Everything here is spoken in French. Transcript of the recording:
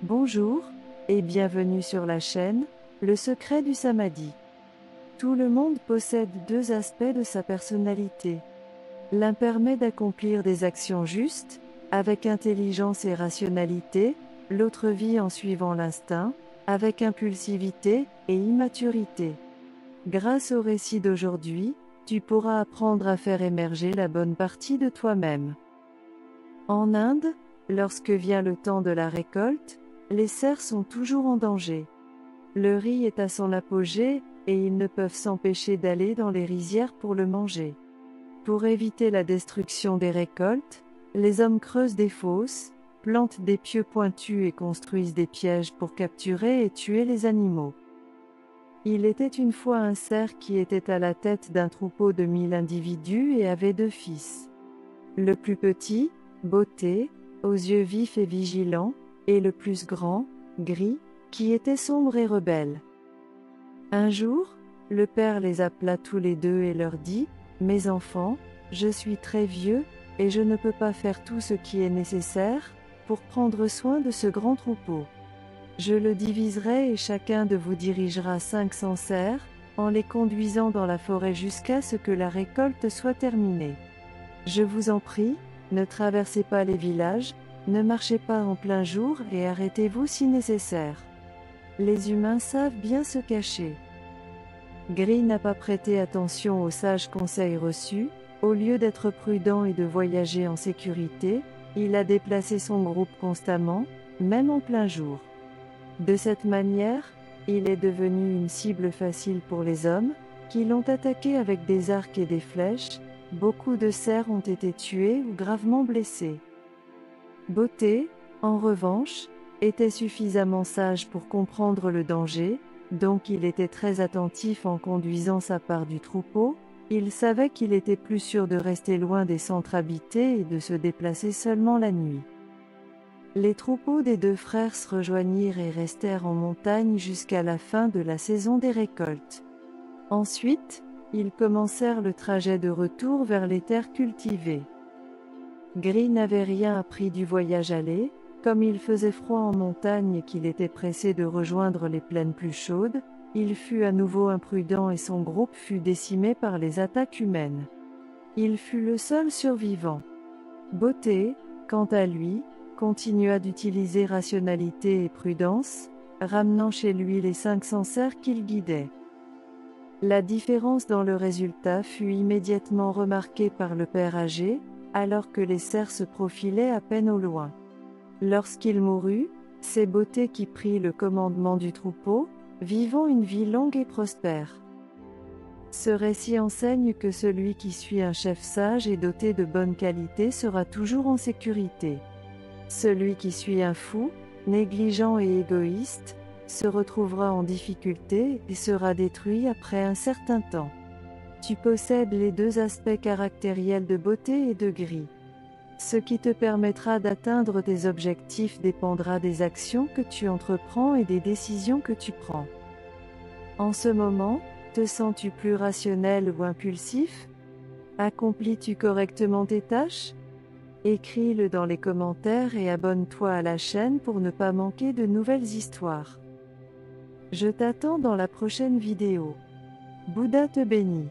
Bonjour, et bienvenue sur la chaîne, Le Secret du Samadhi. Tout le monde possède deux aspects de sa personnalité. L'un permet d'accomplir des actions justes, avec intelligence et rationalité, l'autre vit en suivant l'instinct, avec impulsivité et immaturité. Grâce au récit d'aujourd'hui, tu pourras apprendre à faire émerger la bonne partie de toi-même. En Inde, lorsque vient le temps de la récolte, les cerfs sont toujours en danger. Le riz est à son apogée, et ils ne peuvent s'empêcher d'aller dans les rizières pour le manger. Pour éviter la destruction des récoltes, les hommes creusent des fosses, plantent des pieux pointus et construisent des pièges pour capturer et tuer les animaux. Il était une fois un cerf qui était à la tête d'un troupeau de 1000 individus et avait 2 fils. Le plus petit, Beauté, aux yeux vifs et vigilants, et le plus grand, Gris, qui était sombre et rebelle. Un jour, le père les appela tous les deux et leur dit : « Mes enfants, je suis très vieux, et je ne peux pas faire tout ce qui est nécessaire pour prendre soin de ce grand troupeau. Je le diviserai et chacun de vous dirigera 500 cerfs, en les conduisant dans la forêt jusqu'à ce que la récolte soit terminée. Je vous en prie, ne traversez pas les villages, ne marchez pas en plein jour et arrêtez-vous si nécessaire. Les humains savent bien se cacher. » Gris n'a pas prêté attention aux sages conseils reçus. Au lieu d'être prudent et de voyager en sécurité, il a déplacé son groupe constamment, même en plein jour. De cette manière, il est devenu une cible facile pour les hommes, qui l'ont attaqué avec des arcs et des flèches. Beaucoup de cerfs ont été tués ou gravement blessés. Beauté, en revanche, était suffisamment sage pour comprendre le danger, donc il était très attentif en conduisant sa part du troupeau. Il savait qu'il était plus sûr de rester loin des centres habités et de se déplacer seulement la nuit. Les troupeaux des deux frères se rejoignirent et restèrent en montagne jusqu'à la fin de la saison des récoltes. Ensuite, ils commencèrent le trajet de retour vers les terres cultivées. Gris n'avait rien appris du voyage aller, comme il faisait froid en montagne et qu'il était pressé de rejoindre les plaines plus chaudes, il fut à nouveau imprudent et son groupe fut décimé par les attaques humaines. Il fut le seul survivant. Beauté, quant à lui, continua d'utiliser rationalité et prudence, ramenant chez lui les 500 cerfs qu'il guidait. La différence dans le résultat fut immédiatement remarquée par le père âgé, alors que les cerfs se profilaient à peine au loin. Lorsqu'il mourut, c'est Beauté qui prit le commandement du troupeau, vivant une vie longue et prospère. Ce récit enseigne que celui qui suit un chef sage et doté de bonnes qualités sera toujours en sécurité. Celui qui suit un fou, négligent et égoïste, se retrouvera en difficulté et sera détruit après un certain temps. Tu possèdes les deux aspects caractériels de Beauté et de Gris. Ce qui te permettra d'atteindre tes objectifs dépendra des actions que tu entreprends et des décisions que tu prends. En ce moment, te sens-tu plus rationnel ou impulsif? Accomplis-tu correctement tes tâches? Écris-le dans les commentaires et abonne-toi à la chaîne pour ne pas manquer de nouvelles histoires. Je t'attends dans la prochaine vidéo. Bouddha te bénit.